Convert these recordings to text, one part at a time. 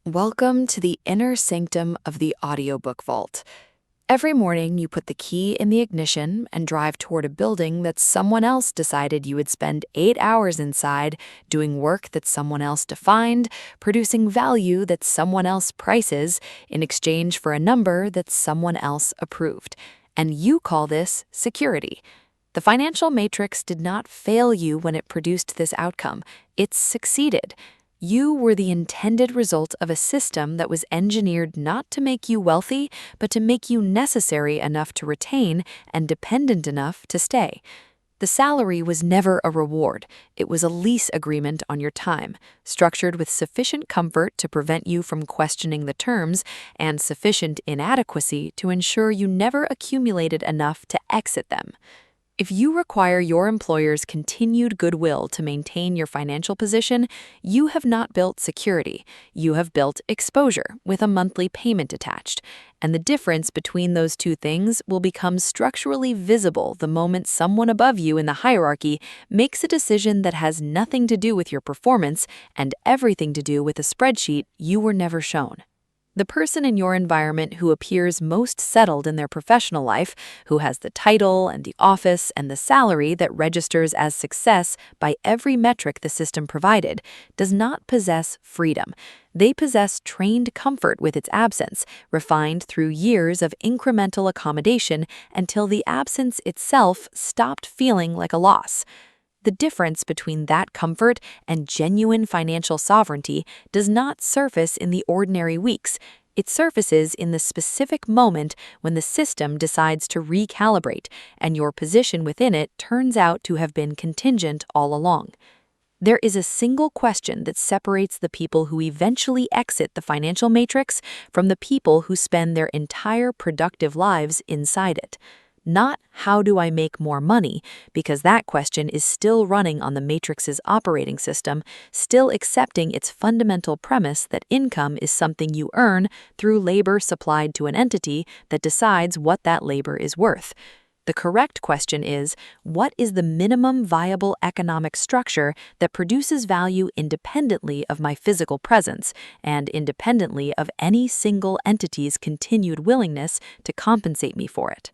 Welcome to the inner sanctum of the audiobook vault. Every morning, you put the key in the ignition and drive toward a building that someone else decided you would spend 8 hours inside, doing work that someone else defined, producing value that someone else prices in exchange for a number that someone else approved. And you call this security. The financial matrix did not fail you when it produced this outcome. It succeeded. You were the intended result of a system that was engineered not to make you wealthy, but to make you necessary enough to retain and dependent enough to stay. The salary was never a reward. It was a lease agreement on your time, structured with sufficient comfort to prevent you from questioning the terms and sufficient inadequacy to ensure you never accumulated enough to exit them. If you require your employer's continued goodwill to maintain your financial position, you have not built security. You have built exposure with a monthly payment attached. And the difference between those two things will become structurally visible the moment someone above you in the hierarchy makes a decision that has nothing to do with your performance and everything to do with a spreadsheet you were never shown. The person in your environment who appears most settled in their professional life, who has the title and the office and the salary that registers as success by every metric the system provided, does not possess freedom. They possess trained comfort with its absence, refined through years of incremental accommodation until the absence itself stopped feeling like a loss. The difference between that comfort and genuine financial sovereignty does not surface in the ordinary weeks. It surfaces in the specific moment when the system decides to recalibrate, and your position within it turns out to have been contingent all along. There is a single question that separates the people who eventually exit the financial matrix from the people who spend their entire productive lives inside it. Not how do I make more money, because that question is still running on the matrix's operating system, still accepting its fundamental premise that income is something you earn through labor supplied to an entity that decides what that labor is worth. The correct question is, what is the minimum viable economic structure that produces value independently of my physical presence and independently of any single entity's continued willingness to compensate me for it?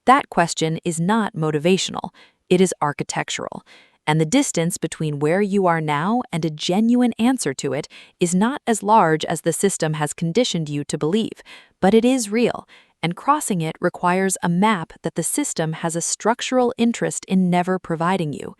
That question is not motivational, it is architectural, and the distance between where you are now and a genuine answer to it is not as large as the system has conditioned you to believe, but it is real, and crossing it requires a map that the system has a structural interest in never providing you.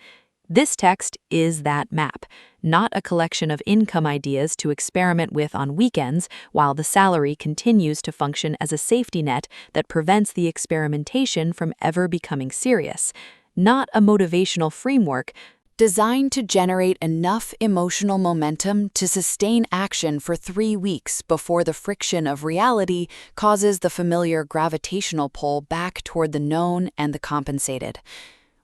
This text is that map, not a collection of income ideas to experiment with on weekends while the salary continues to function as a safety net that prevents the experimentation from ever becoming serious, not a motivational framework designed to generate enough emotional momentum to sustain action for 3 weeks before the friction of reality causes the familiar gravitational pull back toward the known and the compensated.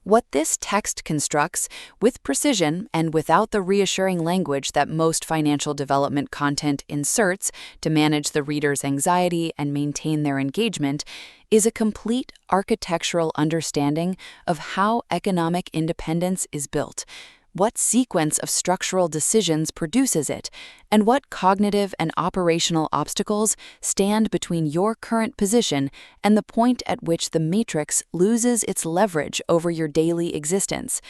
What this text constructs, with precision and without the reassuring language that most financial development content inserts to manage the reader's anxiety and maintain their engagement, is a complete architectural understanding of how economic independence is built, what sequence of structural decisions produces it, and what cognitive and operational obstacles stand between your current position and the point at which the matrix loses its leverage over your daily existence.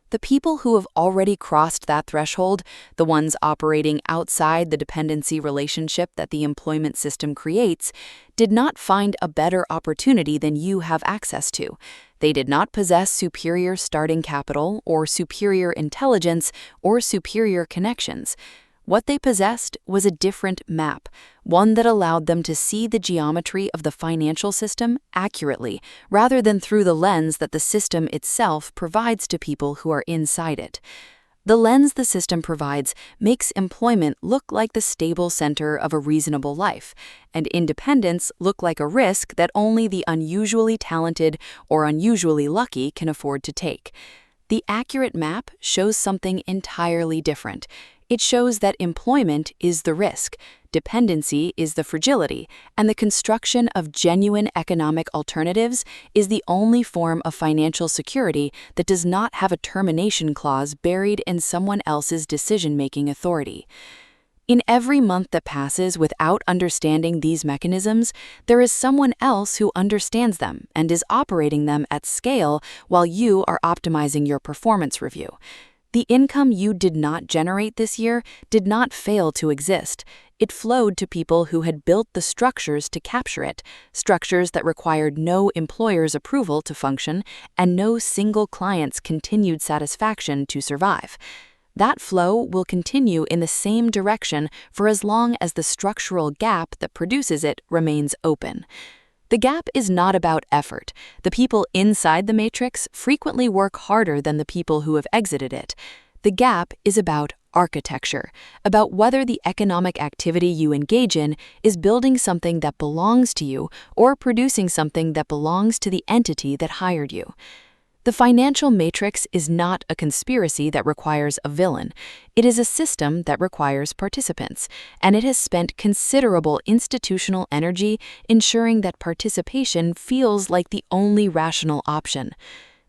The people who have already crossed that threshold, the ones operating outside the dependency relationship that the employment system creates, did not find a better opportunity than you have access to. They did not possess superior starting capital or superior intelligence or superior connections. What they possessed was a different map, one that allowed them to see the geometry of the financial system accurately, rather than through the lens that the system itself provides to people who are inside it. The lens the system provides makes employment look like the stable center of a reasonable life, and independence look like a risk that only the unusually talented or unusually lucky can afford to take. The accurate map shows something entirely different. It shows that employment is the risk, dependency is the fragility, and the construction of genuine economic alternatives is the only form of financial security that does not have a termination clause buried in someone else's decision-making authority. In every month that passes without understanding these mechanisms, there is someone else who understands them and is operating them at scale while you are optimizing your performance review. The income you did not generate this year did not fail to exist. It flowed to people who had built the structures to capture it, structures that required no employer's approval to function and no single client's continued satisfaction to survive. That flow will continue in the same direction for as long as the structural gap that produces it remains open. The gap is not about effort. The people inside the matrix frequently work harder than the people who have exited it. The gap is about architecture, about whether the economic activity you engage in is building something that belongs to you or producing something that belongs to the entity that hired you. The financial matrix is not a conspiracy that requires a villain. It is a system that requires participants, and it has spent considerable institutional energy ensuring that participation feels like the only rational option.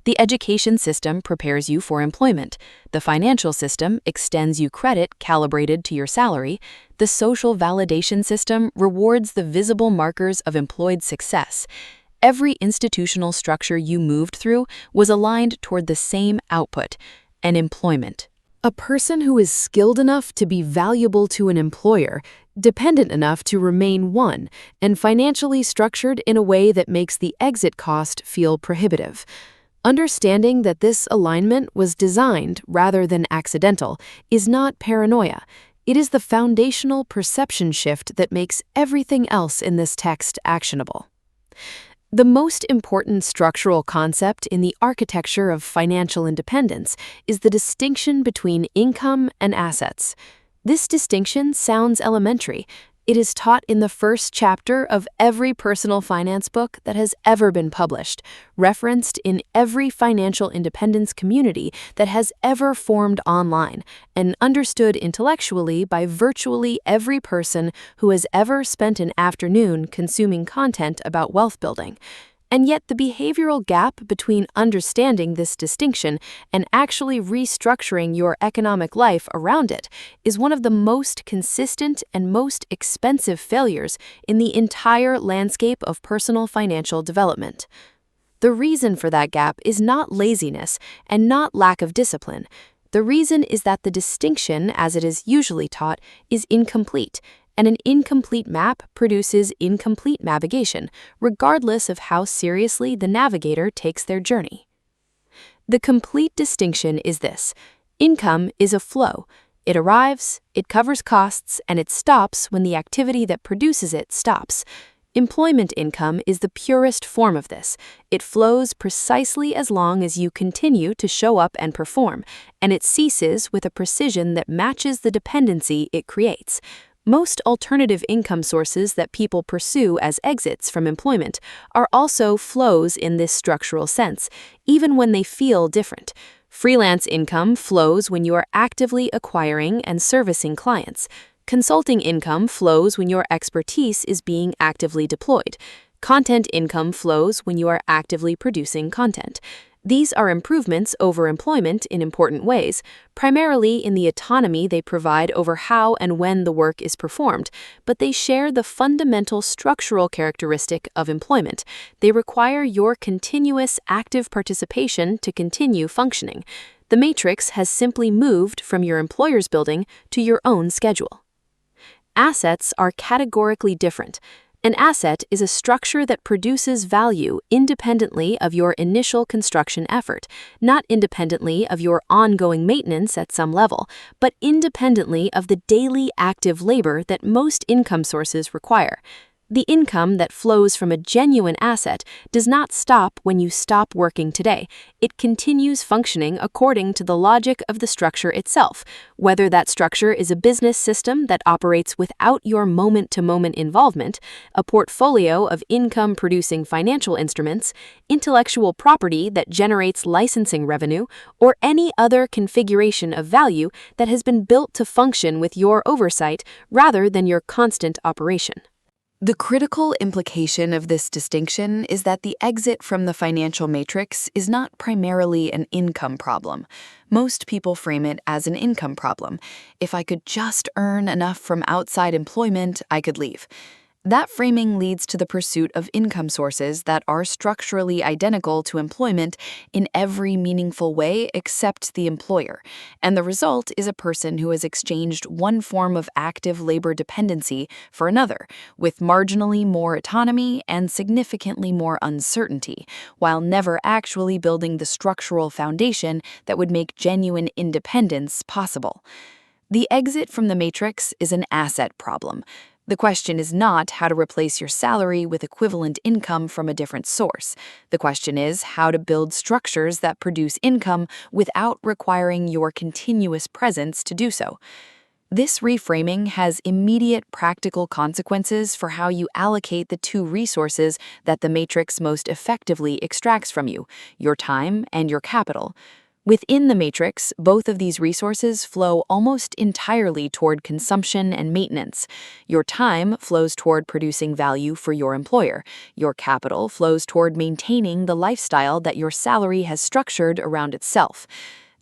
The education system prepares you for employment. The financial system extends you credit calibrated to your salary. The social validation system rewards the visible markers of employed success. Every institutional structure you moved through was aligned toward the same output, an employment. A person who is skilled enough to be valuable to an employer, dependent enough to remain one, and financially structured in a way that makes the exit cost feel prohibitive. Understanding that this alignment was designed rather than accidental is not paranoia. It is the foundational perception shift that makes everything else in this text actionable. The most important structural concept in the architecture of financial independence is the distinction between income and assets. This distinction sounds elementary. It is taught in the first chapter of every personal finance book that has ever been published, referenced in every financial independence community that has ever formed online, and understood intellectually by virtually every person who has ever spent an afternoon consuming content about wealth building. And yet the behavioral gap between understanding this distinction and actually restructuring your economic life around it is one of the most consistent and most expensive failures in the entire landscape of personal financial development. The reason for that gap is not laziness and not lack of discipline. The reason is that the distinction, as it is usually taught, is incomplete, and an incomplete map produces incomplete navigation, regardless of how seriously the navigator takes their journey. The complete distinction is this: income is a flow. It arrives, it covers costs, and it stops when the activity that produces it stops. Employment income is the purest form of this. It flows precisely as long as you continue to show up and perform, and it ceases with a precision that matches the dependency it creates. Most alternative income sources that people pursue as exits from employment are also flows in this structural sense, even when they feel different. Freelance income flows when you are actively acquiring and servicing clients. Consulting income flows when your expertise is being actively deployed. Content income flows when you are actively producing content. These are improvements over employment in important ways, primarily in the autonomy they provide over how and when the work is performed, but they share the fundamental structural characteristic of employment. They require your continuous active participation to continue functioning. The matrix has simply moved from your employer's building to your own schedule. Assets are categorically different. An asset is a structure that produces value independently of your initial construction effort, not independently of your ongoing maintenance at some level, but independently of the daily active labor that most income sources require. The income that flows from a genuine asset does not stop when you stop working today. It continues functioning according to the logic of the structure itself, whether that structure is a business system that operates without your moment-to-moment involvement, a portfolio of income-producing financial instruments, intellectual property that generates licensing revenue, or any other configuration of value that has been built to function with your oversight rather than your constant operation. The critical implication of this distinction is that the exit from the financial matrix is not primarily an income problem. Most people frame it as an income problem. If I could just earn enough from outside employment, I could leave. That framing leads to the pursuit of income sources that are structurally identical to employment in every meaningful way except the employer, and the result is a person who has exchanged one form of active labor dependency for another, with marginally more autonomy and significantly more uncertainty, while never actually building the structural foundation that would make genuine independence possible. The exit from the matrix is an asset problem. The question is not how to replace your salary with equivalent income from a different source. The question is how to build structures that produce income without requiring your continuous presence to do so. This reframing has immediate practical consequences for how you allocate the two resources that the matrix most effectively extracts from you, your time and your capital. Within the matrix, both of these resources flow almost entirely toward consumption and maintenance. Your time flows toward producing value for your employer. Your capital flows toward maintaining the lifestyle that your salary has structured around itself.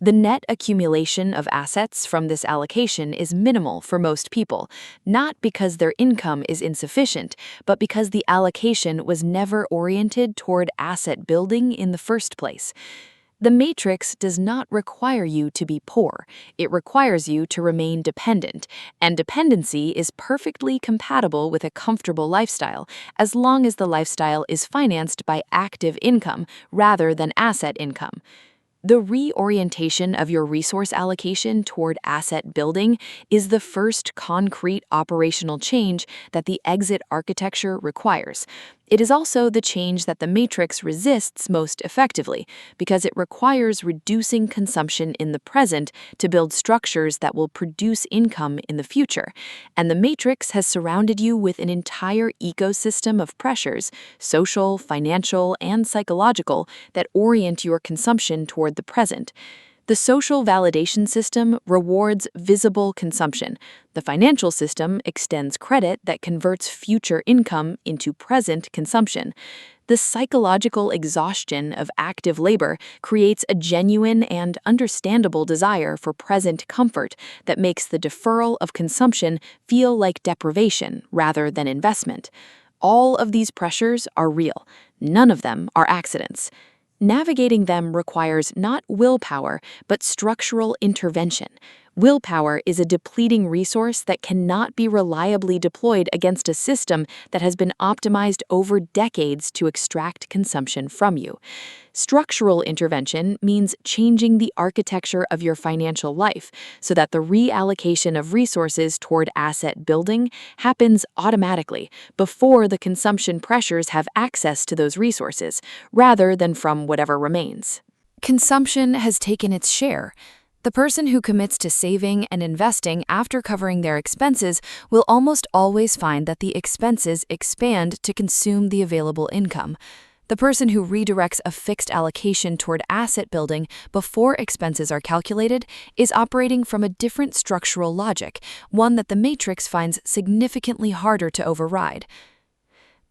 The net accumulation of assets from this allocation is minimal for most people, not because their income is insufficient, but because the allocation was never oriented toward asset building in the first place. The matrix does not require you to be poor. It requires you to remain dependent, and dependency is perfectly compatible with a comfortable lifestyle as long as the lifestyle is financed by active income rather than asset income. The reorientation of your resource allocation toward asset building is the first concrete operational change that the exit architecture requires. It is also the change that the matrix resists most effectively because it requires reducing consumption in the present to build structures that will produce income in the future. And the matrix has surrounded you with an entire ecosystem of pressures, social, financial, and psychological, that orient your consumption toward the present. The social validation system rewards visible consumption. The financial system extends credit that converts future income into present consumption. The psychological exhaustion of active labor creates a genuine and understandable desire for present comfort that makes the deferral of consumption feel like deprivation rather than investment. All of these pressures are real. None of them are accidents. Navigating them requires not willpower, but structural intervention. Willpower is a depleting resource that cannot be reliably deployed against a system that has been optimized over decades to extract consumption from you. Structural intervention means changing the architecture of your financial life so that the reallocation of resources toward asset building happens automatically before the consumption pressures have access to those resources, rather than from whatever remains. Consumption has taken its share. The person who commits to saving and investing after covering their expenses will almost always find that the expenses expand to consume the available income. The person who redirects a fixed allocation toward asset building before expenses are calculated is operating from a different structural logic, one that the matrix finds significantly harder to override.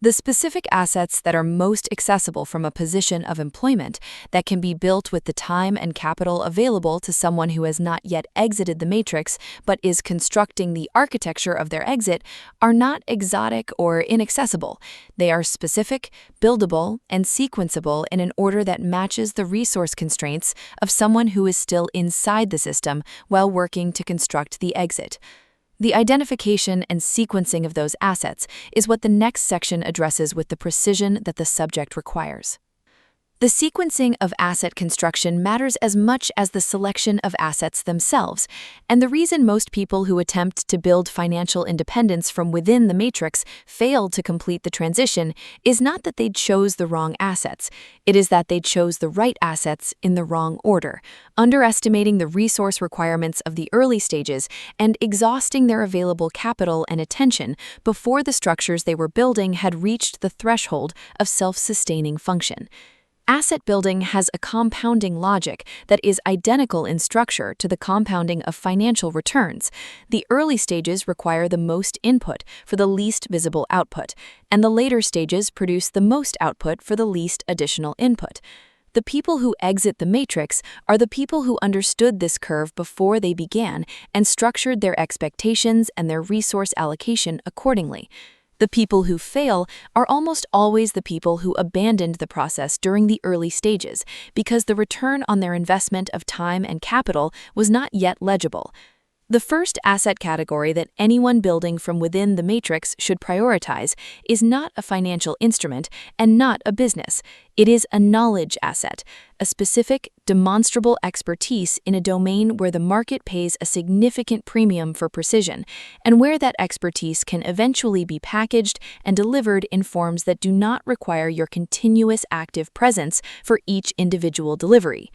The specific assets that are most accessible from a position of employment that can be built with the time and capital available to someone who has not yet exited the matrix but is constructing the architecture of their exit are not exotic or inaccessible. They are specific, buildable, and sequenceable in an order that matches the resource constraints of someone who is still inside the system while working to construct the exit. The identification and sequencing of those assets is what the next section addresses with the precision that the subject requires. The sequencing of asset construction matters as much as the selection of assets themselves, and the reason most people who attempt to build financial independence from within the matrix fail to complete the transition is not that they chose the wrong assets, it is that they chose the right assets in the wrong order, underestimating the resource requirements of the early stages and exhausting their available capital and attention before the structures they were building had reached the threshold of self-sustaining function. Asset building has a compounding logic that is identical in structure to the compounding of financial returns. The early stages require the most input for the least visible output, and the later stages produce the most output for the least additional input. The people who exit the matrix are the people who understood this curve before they began and structured their expectations and their resource allocation accordingly. The people who fail are almost always the people who abandoned the process during the early stages because the return on their investment of time and capital was not yet legible. The first asset category that anyone building from within the matrix should prioritize is not a financial instrument and not a business. It is a knowledge asset, a specific, demonstrable expertise in a domain where the market pays a significant premium for precision, and where that expertise can eventually be packaged and delivered in forms that do not require your continuous active presence for each individual delivery.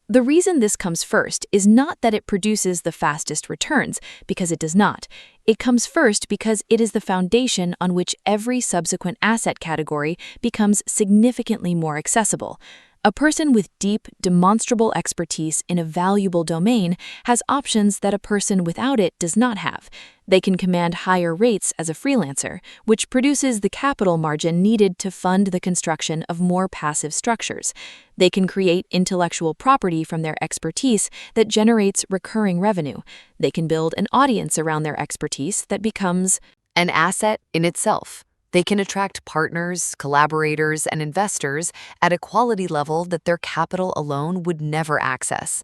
The reason this comes first is not that it produces the fastest returns, because it does not. It comes first because it is the foundation on which every subsequent asset category becomes significantly more accessible. A person with deep, demonstrable expertise in a valuable domain has options that a person without it does not have. They can command higher rates as a freelancer, which produces the capital margin needed to fund the construction of more passive structures. They can create intellectual property from their expertise that generates recurring revenue. They can build an audience around their expertise that becomes an asset in itself. They can attract partners, collaborators, and investors at a quality level that their capital alone would never access.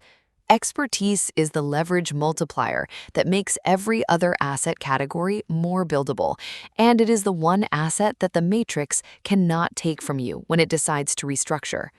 Expertise is the leverage multiplier that makes every other asset category more buildable, and it is the one asset that the matrix cannot take from you when it decides to restructure.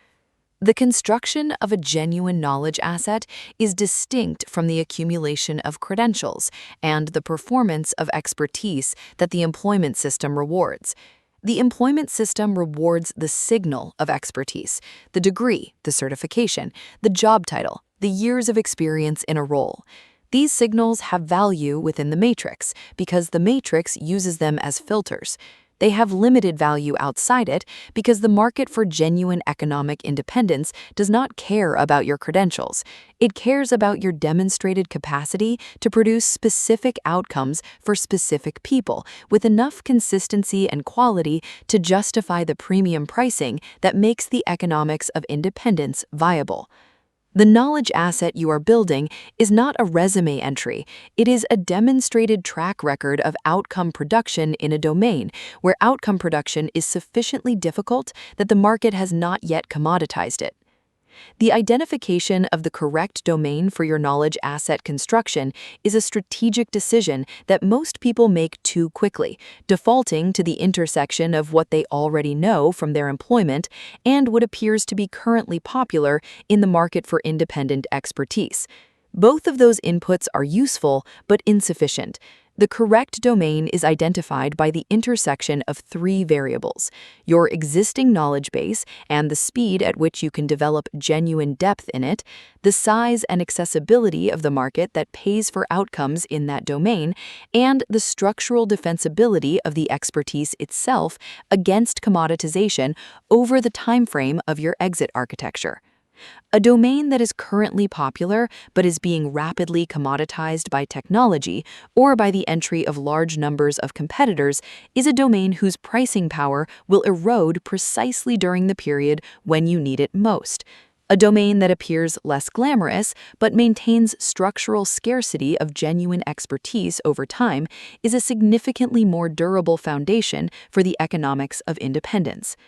The construction of a genuine knowledge asset is distinct from the accumulation of credentials and the performance of expertise that the employment system rewards. The employment system rewards the signal of expertise, the degree, the certification, the job title, the years of experience in a role. These signals have value within the matrix because the matrix uses them as filters. They have limited value outside it because the market for genuine economic independence does not care about your credentials. It cares about your demonstrated capacity to produce specific outcomes for specific people with enough consistency and quality to justify the premium pricing that makes the economics of independence viable. The knowledge asset you are building is not a resume entry. It is a demonstrated track record of outcome production in a domain where outcome production is sufficiently difficult that the market has not yet commoditized it. The identification of the correct domain for your knowledge asset construction is a strategic decision that most people make too quickly, defaulting to the intersection of what they already know from their employment and what appears to be currently popular in the market for independent expertise. Both of those inputs are useful but insufficient. The correct domain is identified by the intersection of three variables: your existing knowledge base and the speed at which you can develop genuine depth in it, the size and accessibility of the market that pays for outcomes in that domain, and the structural defensibility of the expertise itself against commoditization over the timeframe of your exit architecture. A domain that is currently popular but is being rapidly commoditized by technology or by the entry of large numbers of competitors is a domain whose pricing power will erode precisely during the period when you need it most. A domain that appears less glamorous but maintains structural scarcity of genuine expertise over time is a significantly more durable foundation for the economics of independence.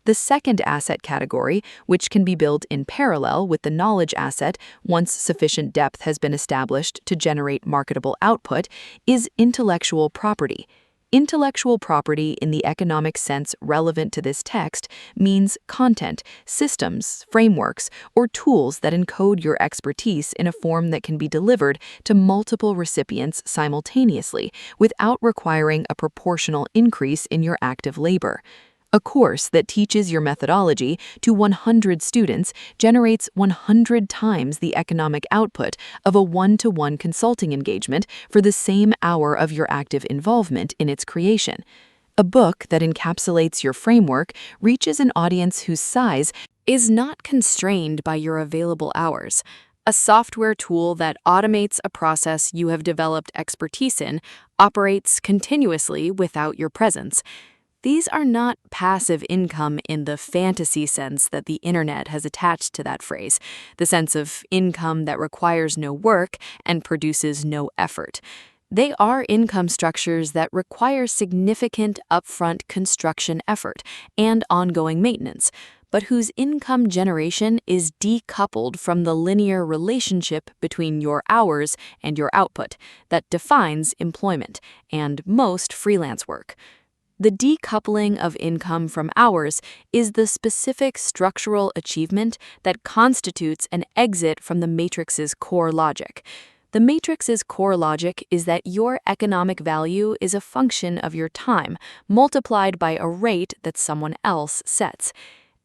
The second asset category, which can be built in parallel with the knowledge asset once sufficient depth has been established to generate marketable output, is intellectual property. Intellectual property in the economic sense relevant to this text means content, systems, frameworks, or tools that encode your expertise in a form that can be delivered to multiple recipients simultaneously without requiring a proportional increase in your active labor. A course that teaches your methodology to 100 students generates 100 times the economic output of a one-to-one consulting engagement for the same hour of your active involvement in its creation. A book that encapsulates your framework reaches an audience whose size is not constrained by your available hours. A software tool that automates a process you have developed expertise in operates continuously without your presence. These are not passive income in the fantasy sense that the internet has attached to that phrase, the sense of income that requires no work and produces no effort. They are income structures that require significant upfront construction effort and ongoing maintenance, but whose income generation is decoupled from the linear relationship between your hours and your output that defines employment and most freelance work. The decoupling of income from hours is the specific structural achievement that constitutes an exit from the matrix's core logic. The matrix's core logic is that your economic value is a function of your time multiplied by a rate that someone else sets.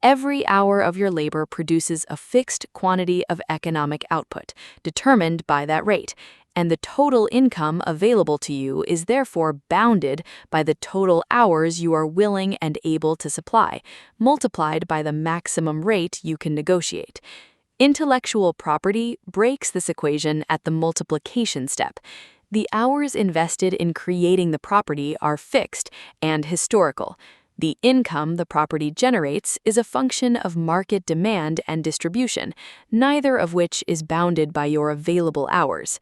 Every hour of your labor produces a fixed quantity of economic output, determined by that rate, and the total income available to you is therefore bounded by the total hours you are willing and able to supply, multiplied by the maximum rate you can negotiate. Intellectual property breaks this equation at the multiplication step. The hours invested in creating the property are fixed and historical. The income the property generates is a function of market demand and distribution, neither of which is bounded by your available hours.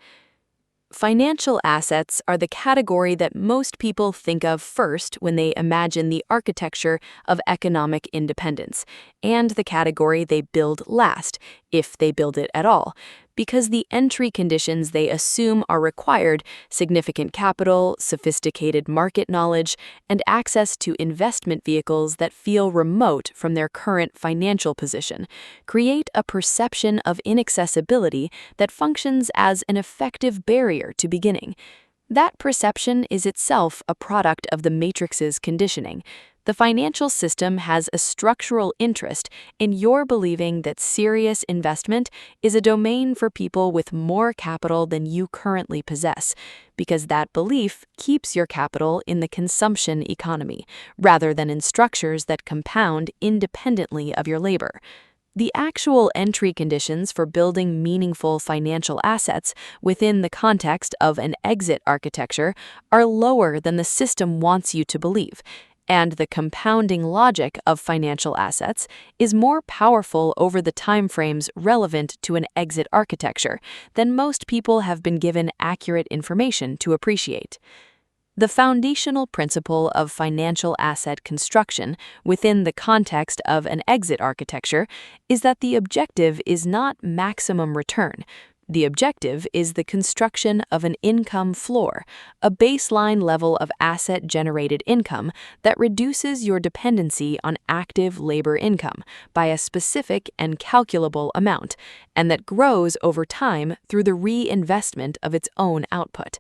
Financial assets are the category that most people think of first when they imagine the architecture of economic independence, and the category they build last, if they build it at all, because the entry conditions they assume are required, significant capital, sophisticated market knowledge, and access to investment vehicles that feel remote from their current financial position, create a perception of inaccessibility that functions as an effective barrier to beginning. That perception is itself a product of the matrix's conditioning. The financial system has a structural interest in your believing that serious investment is a domain for people with more capital than you currently possess, because that belief keeps your capital in the consumption economy, rather than in structures that compound independently of your labor. The actual entry conditions for building meaningful financial assets within the context of an exit architecture are lower than the system wants you to believe, and the compounding logic of financial assets is more powerful over the timeframes relevant to an exit architecture than most people have been given accurate information to appreciate. The foundational principle of financial asset construction within the context of an exit architecture is that the objective is not maximum return. The objective is the construction of an income floor, a baseline level of asset-generated income that reduces your dependency on active labor income by a specific and calculable amount, and that grows over time through the reinvestment of its own output.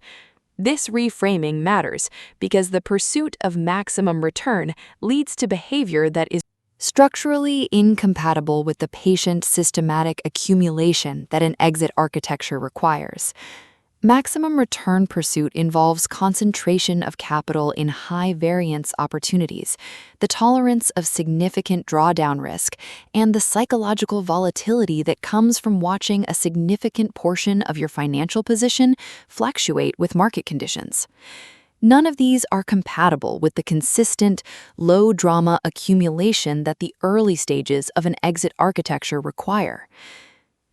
This reframing matters because the pursuit of maximum return leads to behavior that is structurally incompatible with the patient systematic accumulation that an exit architecture requires. Maximum return pursuit involves concentration of capital in high variance opportunities, the tolerance of significant drawdown risk, and the psychological volatility that comes from watching a significant portion of your financial position fluctuate with market conditions. None of these are compatible with the consistent, low-drama accumulation that the early stages of an exit architecture require.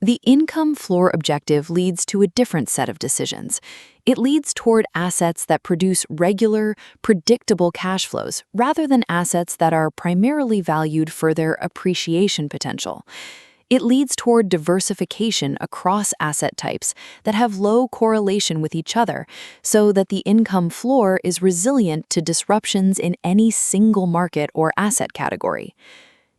The income floor objective leads to a different set of decisions. It leads toward assets that produce regular, predictable cash flows rather than assets that are primarily valued for their appreciation potential. It leads toward diversification across asset types that have low correlation with each other so that the income floor is resilient to disruptions in any single market or asset category.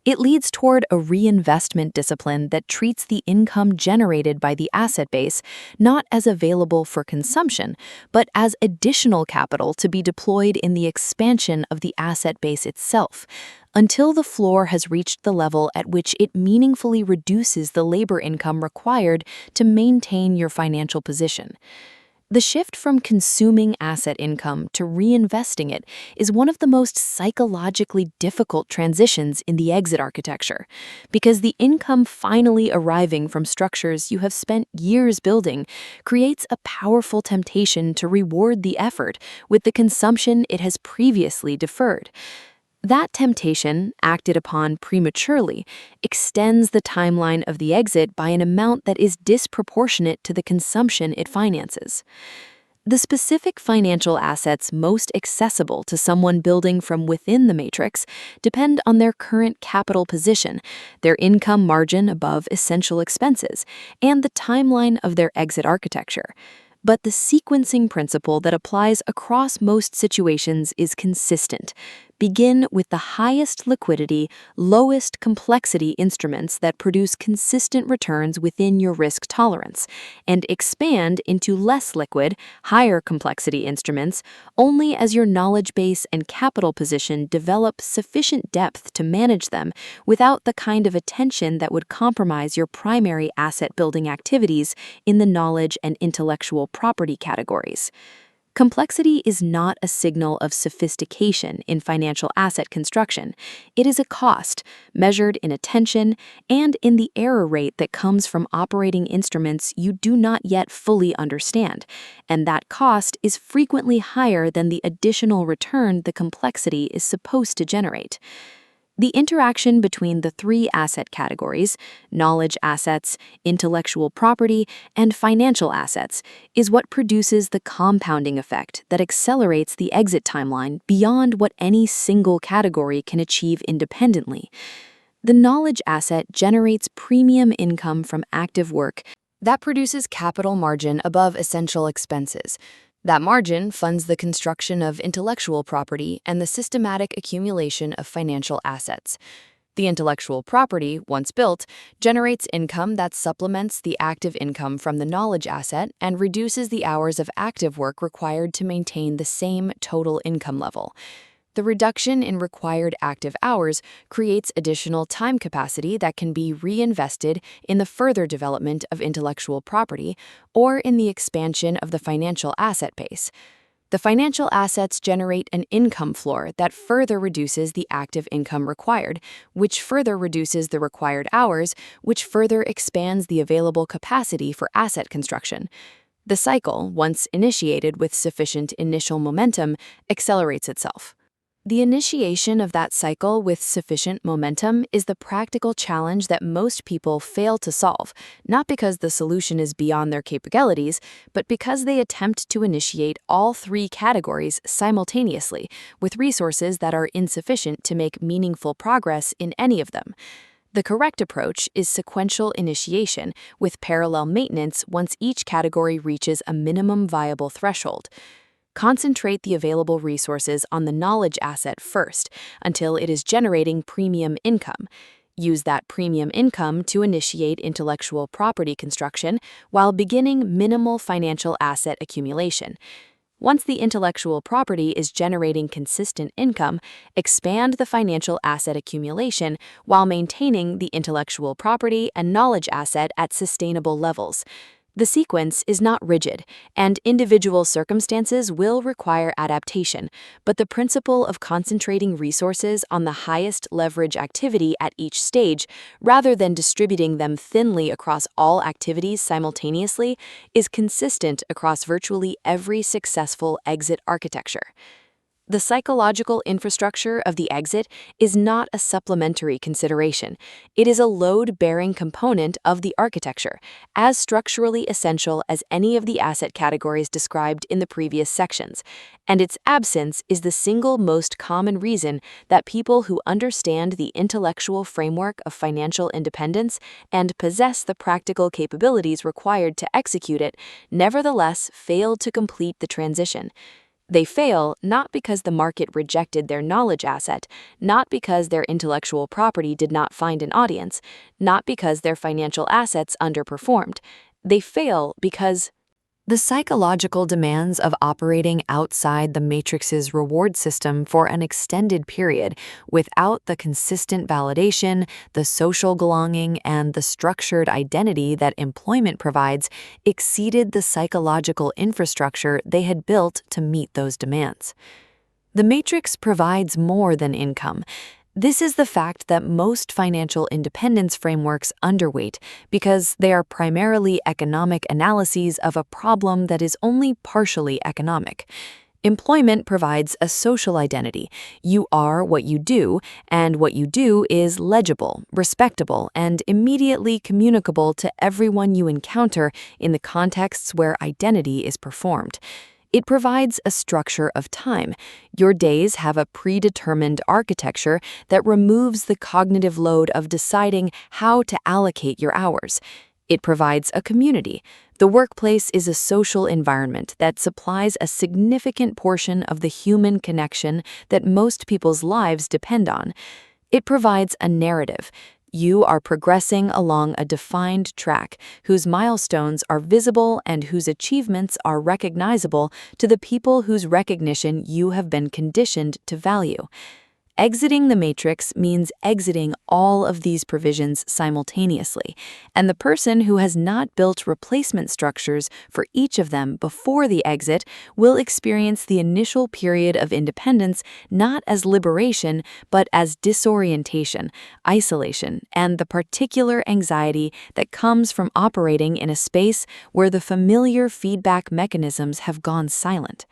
It leads toward a reinvestment discipline that treats the income generated by the asset base not as available for consumption, but as additional capital to be deployed in the expansion of the asset base itself, until the floor has reached the level at which it meaningfully reduces the labor income required to maintain your financial position. The shift from consuming asset income to reinvesting it is one of the most psychologically difficult transitions in the exit architecture, because the income finally arriving from structures you have spent years building creates a powerful temptation to reward the effort with the consumption it has previously deferred. That temptation, acted upon prematurely, extends the timeline of the exit by an amount that is disproportionate to the consumption it finances. The specific financial assets most accessible to someone building from within the matrix depend on their current capital position, their income margin above essential expenses, and the timeline of their exit architecture. But the sequencing principle that applies across most situations is consistent. Begin with the highest liquidity, lowest complexity instruments that produce consistent returns within your risk tolerance, and expand into less liquid, higher complexity instruments only as your knowledge base and capital position develop sufficient depth to manage them without the kind of attention that would compromise your primary asset building activities in the knowledge and intellectual property categories. Complexity is not a signal of sophistication in financial asset construction. It is a cost, measured in attention and in the error rate that comes from operating instruments you do not yet fully understand, and that cost is frequently higher than the additional return the complexity is supposed to generate. The interaction between the three asset categories, knowledge assets, intellectual property, and financial assets, is what produces the compounding effect that accelerates the exit timeline beyond what any single category can achieve independently. The knowledge asset generates premium income from active work that produces capital margin above essential expenses. That margin funds the construction of intellectual property and the systematic accumulation of financial assets. The intellectual property, once built, generates income that supplements the active income from the knowledge asset and reduces the hours of active work required to maintain the same total income level. The reduction in required active hours creates additional time capacity that can be reinvested in the further development of intellectual property or in the expansion of the financial asset base. The financial assets generate an income floor that further reduces the active income required, which further reduces the required hours, which further expands the available capacity for asset construction. The cycle, once initiated with sufficient initial momentum, accelerates itself. The initiation of that cycle with sufficient momentum is the practical challenge that most people fail to solve, not because the solution is beyond their capabilities, but because they attempt to initiate all three categories simultaneously with resources that are insufficient to make meaningful progress in any of them. The correct approach is sequential initiation with parallel maintenance once each category reaches a minimum viable threshold. Concentrate the available resources on the knowledge asset first until it is generating premium income. Use that premium income to initiate intellectual property construction while beginning minimal financial asset accumulation. Once the intellectual property is generating consistent income, expand the financial asset accumulation while maintaining the intellectual property and knowledge asset at sustainable levels. The sequence is not rigid, and individual circumstances will require adaptation, but the principle of concentrating resources on the highest leverage activity at each stage, rather than distributing them thinly across all activities simultaneously, is consistent across virtually every successful exit architecture. The psychological infrastructure of the exit is not a supplementary consideration. It is a load-bearing component of the architecture, as structurally essential as any of the asset categories described in the previous sections, and its absence is the single most common reason that people who understand the intellectual framework of financial independence and possess the practical capabilities required to execute it nevertheless fail to complete the transition. They fail not because the market rejected their knowledge asset, not because their intellectual property did not find an audience, not because their financial assets underperformed. They fail because The psychological demands of operating outside the matrix's reward system for an extended period without the consistent validation, the social belonging, and the structured identity that employment provides exceeded the psychological infrastructure they had built to meet those demands. The matrix provides more than income. This is the fact that most financial independence frameworks underweight because they are primarily economic analyses of a problem that is only partially economic. Employment provides a social identity. You are what you do, and what you do is legible, respectable, and immediately communicable to everyone you encounter in the contexts where identity is performed. It provides a structure of time. Your days have a predetermined architecture that removes the cognitive load of deciding how to allocate your hours. It provides a community. The workplace is a social environment that supplies a significant portion of the human connection that most people's lives depend on. It provides a narrative. You are progressing along a defined track whose milestones are visible and whose achievements are recognizable to the people whose recognition you have been conditioned to value. Exiting the matrix means exiting all of these provisions simultaneously, and the person who has not built replacement structures for each of them before the exit will experience the initial period of independence not as liberation, but as disorientation, isolation, and the particular anxiety that comes from operating in a space where the familiar feedback mechanisms have gone silent.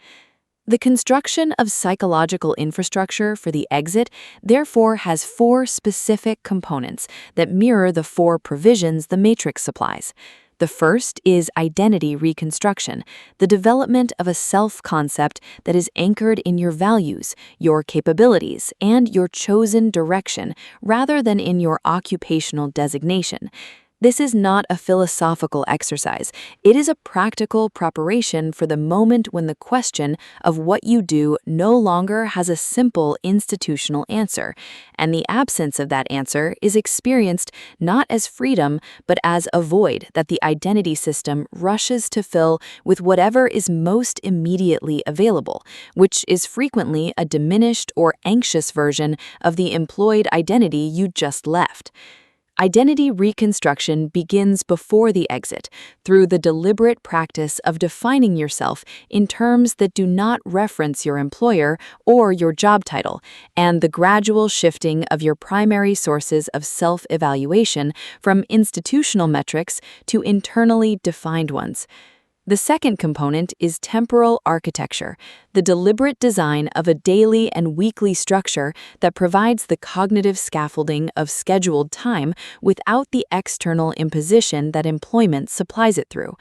The construction of psychological infrastructure for the exit therefore has 4 specific components that mirror the 4 provisions the matrix supplies. The first is identity reconstruction, the development of a self-concept that is anchored in your values, your capabilities, and your chosen direction rather than in your occupational designation. This is not a philosophical exercise. It is a practical preparation for the moment when the question of what you do no longer has a simple institutional answer, and the absence of that answer is experienced not as freedom, but as a void that the identity system rushes to fill with whatever is most immediately available, which is frequently a diminished or anxious version of the employed identity you just left. Identity reconstruction begins before the exit, through the deliberate practice of defining yourself in terms that do not reference your employer or your job title, and the gradual shifting of your primary sources of self-evaluation from institutional metrics to internally defined ones. The second component is temporal architecture, the deliberate design of a daily and weekly structure that provides the cognitive scaffolding of scheduled time without the external imposition that employment supplies it through.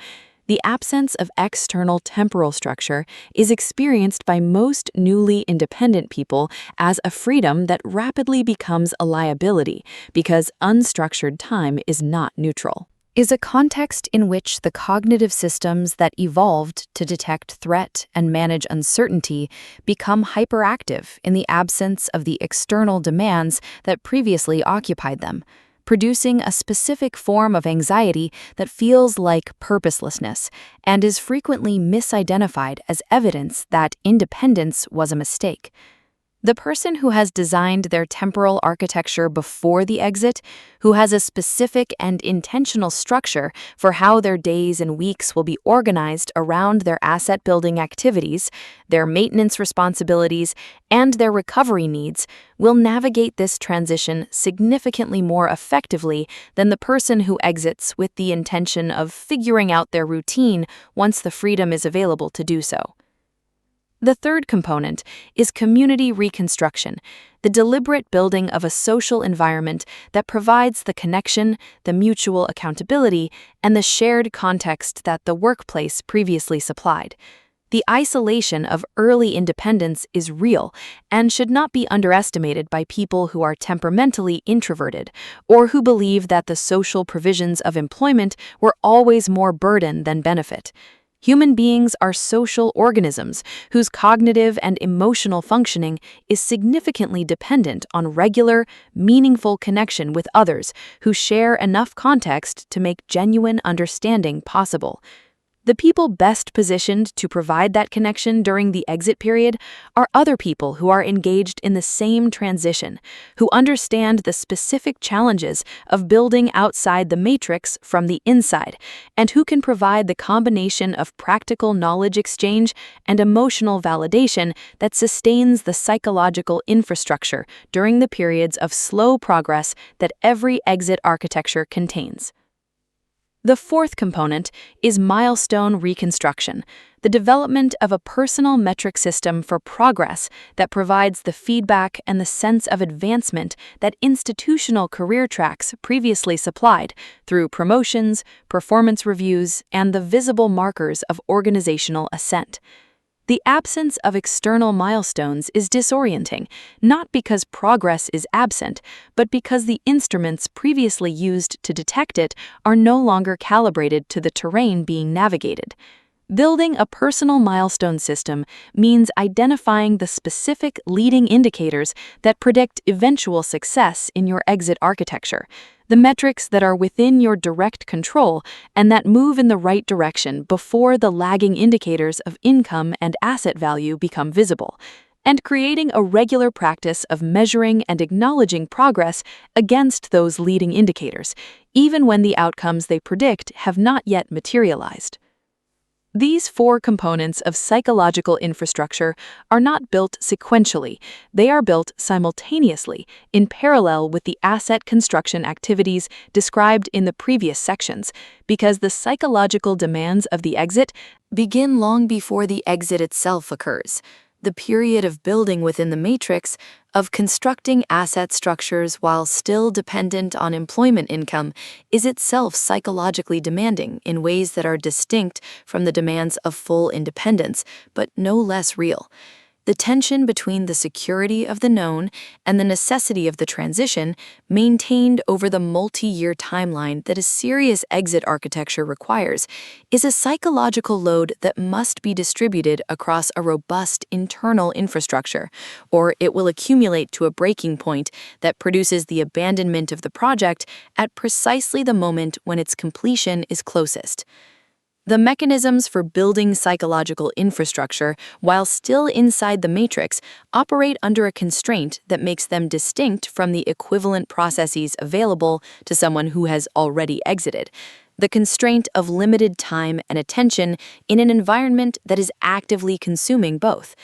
The absence of external temporal structure is experienced by most newly independent people as a freedom that rapidly becomes a liability because unstructured time is not neutral. Is a context in which the cognitive systems that evolved to detect threat and manage uncertainty become hyperactive in the absence of the external demands that previously occupied them, producing a specific form of anxiety that feels like purposelessness and is frequently misidentified as evidence that independence was a mistake. The person who has designed their temporal architecture before the exit, who has a specific and intentional structure for how their days and weeks will be organized around their asset-building activities, their maintenance responsibilities, and their recovery needs, will navigate this transition significantly more effectively than the person who exits with the intention of figuring out their routine once the freedom is available to do so. The third component is community reconstruction, the deliberate building of a social environment that provides the connection, the mutual accountability, and the shared context that the workplace previously supplied. The isolation of early independence is real and should not be underestimated by people who are temperamentally introverted or who believe that the social provisions of employment were always more burden than benefit. Human beings are social organisms whose cognitive and emotional functioning is significantly dependent on regular, meaningful connection with others who share enough context to make genuine understanding possible. The people best positioned to provide that connection during the exit period are other people who are engaged in the same transition, who understand the specific challenges of building outside the matrix from the inside, and who can provide the combination of practical knowledge exchange and emotional validation that sustains the psychological infrastructure during the periods of slow progress that every exit architecture contains. The fourth component is milestone reconstruction, the development of a personal metric system for progress that provides the feedback and the sense of advancement that institutional career tracks previously supplied through promotions, performance reviews, and the visible markers of organizational ascent. The absence of external milestones is disorienting, not because progress is absent, but because the instruments previously used to detect it are no longer calibrated to the terrain being navigated. Building a personal milestone system means identifying the specific leading indicators that predict eventual success in your exit architecture, the metrics that are within your direct control and that move in the right direction before the lagging indicators of income and asset value become visible, and creating a regular practice of measuring and acknowledging progress against those leading indicators, even when the outcomes they predict have not yet materialized. These four components of psychological infrastructure are not built sequentially, they are built simultaneously, in parallel with the asset construction activities described in the previous sections, because the psychological demands of the exit begin long before the exit itself occurs. The period of building within the matrix, of constructing asset structures while still dependent on employment income, is itself psychologically demanding in ways that are distinct from the demands of full independence, but no less real. The tension between the security of the known and the necessity of the transition, maintained over the multi-year timeline that a serious exit architecture requires, is a psychological load that must be distributed across a robust internal infrastructure, or it will accumulate to a breaking point that produces the abandonment of the project at precisely the moment when its completion is closest. The mechanisms for building psychological infrastructure while still inside the matrix operate under a constraint that makes them distinct from the equivalent processes available to someone who has already exited. The constraint of limited time and attention in an environment that is actively consuming both.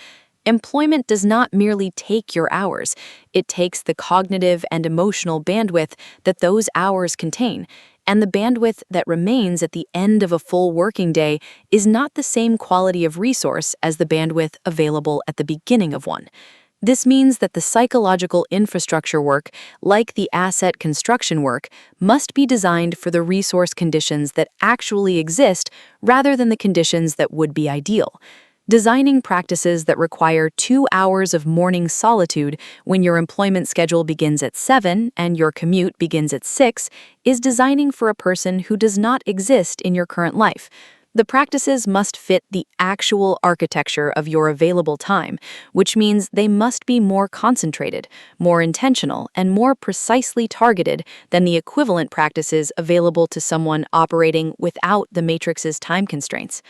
Employment does not merely take your hours, it takes the cognitive and emotional bandwidth that those hours contain. And the bandwidth that remains at the end of a full working day is not the same quality of resource as the bandwidth available at the beginning of one. This means that the psychological infrastructure work, like the asset construction work, must be designed for the resource conditions that actually exist rather than the conditions that would be ideal. Designing practices that require 2 hours of morning solitude when your employment schedule begins at 7 and your commute begins at 6 is designing for a person who does not exist in your current life. The practices must fit the actual architecture of your available time, which means they must be more concentrated, more intentional, and more precisely targeted than the equivalent practices available to someone operating without the matrix's time constraints.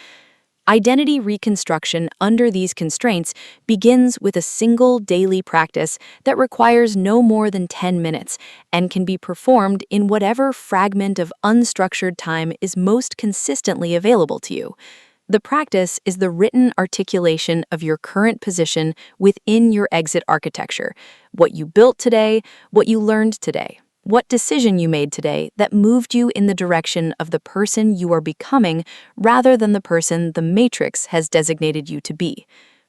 Identity reconstruction under these constraints begins with a single daily practice that requires no more than 10 minutes and can be performed in whatever fragment of unstructured time is most consistently available to you. The practice is the written articulation of your current position within your exit architecture, what you built today, what you learned today. What decision you made today that moved you in the direction of the person you are becoming rather than the person the matrix has designated you to be.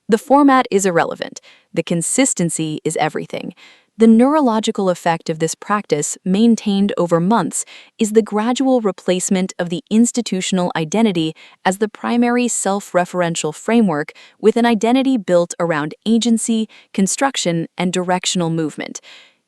The format is irrelevant. The consistency is everything. The neurological effect of this practice, maintained over months, is the gradual replacement of the institutional identity as the primary self-referential framework with an identity built around agency, construction, and directional movement.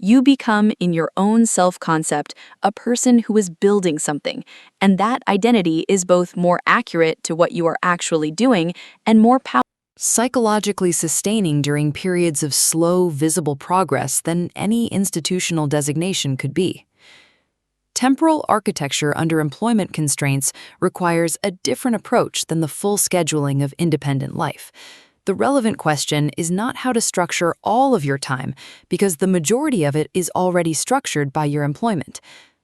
You become, in your own self-concept, a person who is building something, and that identity is both more accurate to what you are actually doing and more powerful, psychologically sustaining during periods of slow, visible progress than any institutional designation could be. Temporal architecture under employment constraints requires a different approach than the full scheduling of independent life. The relevant question is not how to structure all of your time, because the majority of it is already structured by your employment.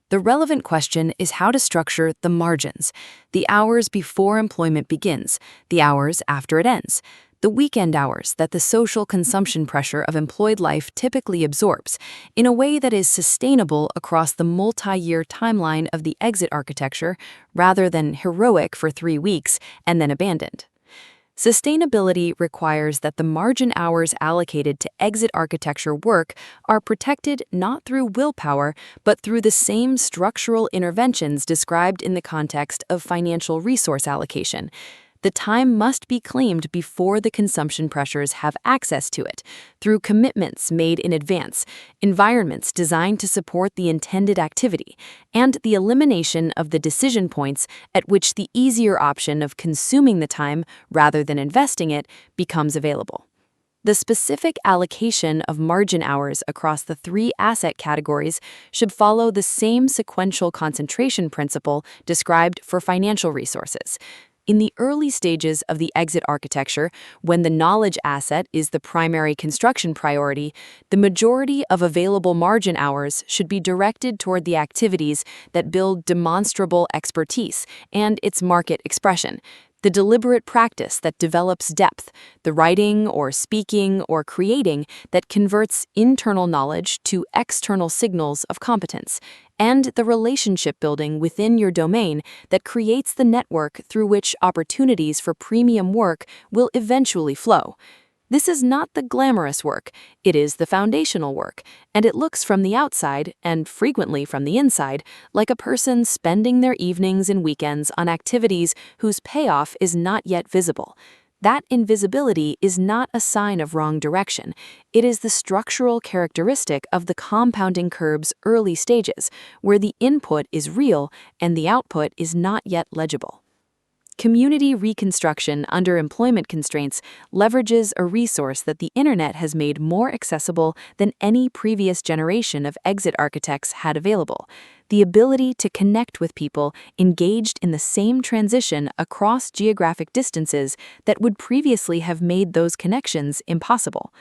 The relevant question is how to structure the margins, the hours before employment begins, the hours after it ends, the weekend hours that the social consumption pressure of employed life typically absorbs, in a way that is sustainable across the multi-year timeline of the exit architecture, rather than heroic for 3 weeks and then abandoned. Sustainability requires that the margin hours allocated to exit architecture work are protected not through willpower, but through the same structural interventions described in the context of financial resource allocation. The time must be claimed before the consumption pressures have access to it, through commitments made in advance, environments designed to support the intended activity, and the elimination of the decision points at which the easier option of consuming the time rather than investing it becomes available. The specific allocation of margin hours across the 3 asset categories should follow the same sequential concentration principle described for financial resources. In the early stages of the exit architecture, when the knowledge asset is the primary construction priority, the majority of available margin hours should be directed toward the activities that build demonstrable expertise and its market expression. The deliberate practice that develops depth, the writing or speaking or creating that converts internal knowledge to external signals of competence, and the relationship building within your domain that creates the network through which opportunities for premium work will eventually flow. This is not the glamorous work, it is the foundational work, and it looks from the outside, and frequently from the inside, like a person spending their evenings and weekends on activities whose payoff is not yet visible. That invisibility is not a sign of wrong direction. It is the structural characteristic of the compounding curve's early stages, where the input is real and the output is not yet legible. Community reconstruction under employment constraints leverages a resource that the internet has made more accessible than any previous generation of exit architects had available: the ability to connect with people engaged in the same transition across geographic distances that would previously have made those connections impossible.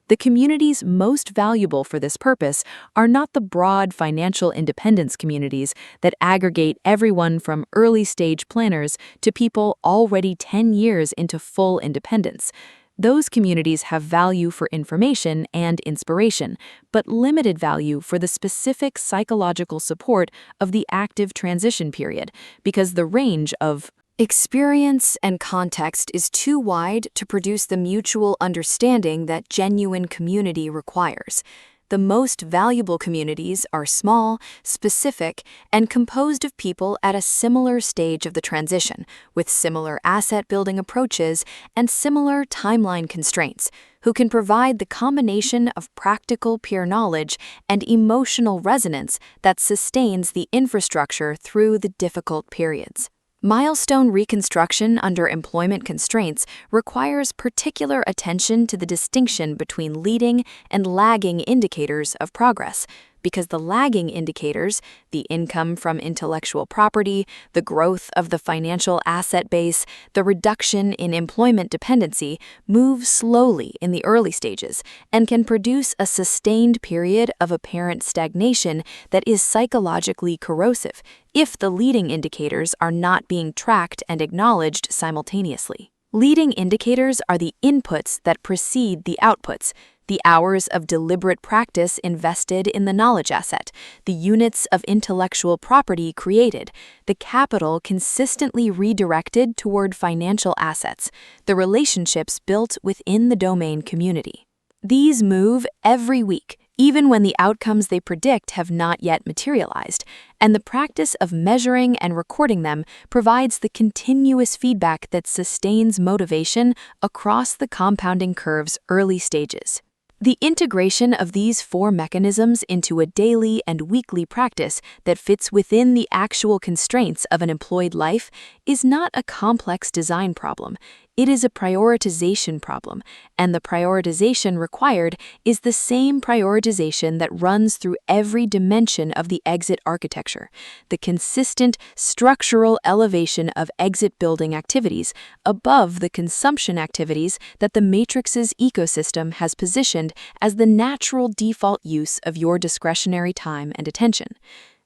The communities most valuable for this purpose are not the broad financial independence communities that aggregate everyone from early-stage planners to people already 10 years into full independence. Those communities have value for information and inspiration, but limited value for the specific psychological support of the active transition period, because the range of experience and context is too wide to produce the mutual understanding that genuine community requires. The most valuable communities are small, specific, and composed of people at a similar stage of the transition, with similar asset-building approaches and similar timeline constraints, who can provide the combination of practical peer knowledge and emotional resonance that sustains the infrastructure through the difficult periods. Milestone reconstruction under employment constraints requires particular attention to the distinction between leading and lagging indicators of progress, because the lagging indicators, the income from intellectual property, the growth of the financial asset base, the reduction in employment dependency, move slowly in the early stages and can produce a sustained period of apparent stagnation that is psychologically corrosive if the leading indicators are not being tracked and acknowledged simultaneously. Leading indicators are the inputs that precede the outputs, the hours of deliberate practice invested in the knowledge asset, the units of intellectual property created, the capital consistently redirected toward financial assets, the relationships built within the domain community. These move every week, even when the outcomes they predict have not yet materialized, and the practice of measuring and recording them provides the continuous feedback that sustains motivation across the compounding curve's early stages. The integration of these 4 mechanisms into a daily and weekly practice that fits within the actual constraints of an employed life is not a complex design problem. It is a prioritization problem, and the prioritization required is the same prioritization that runs through every dimension of the exit architecture, the consistent structural elevation of exit building activities above the consumption activities that the matrix's ecosystem has positioned as the natural default use of your discretionary time and attention.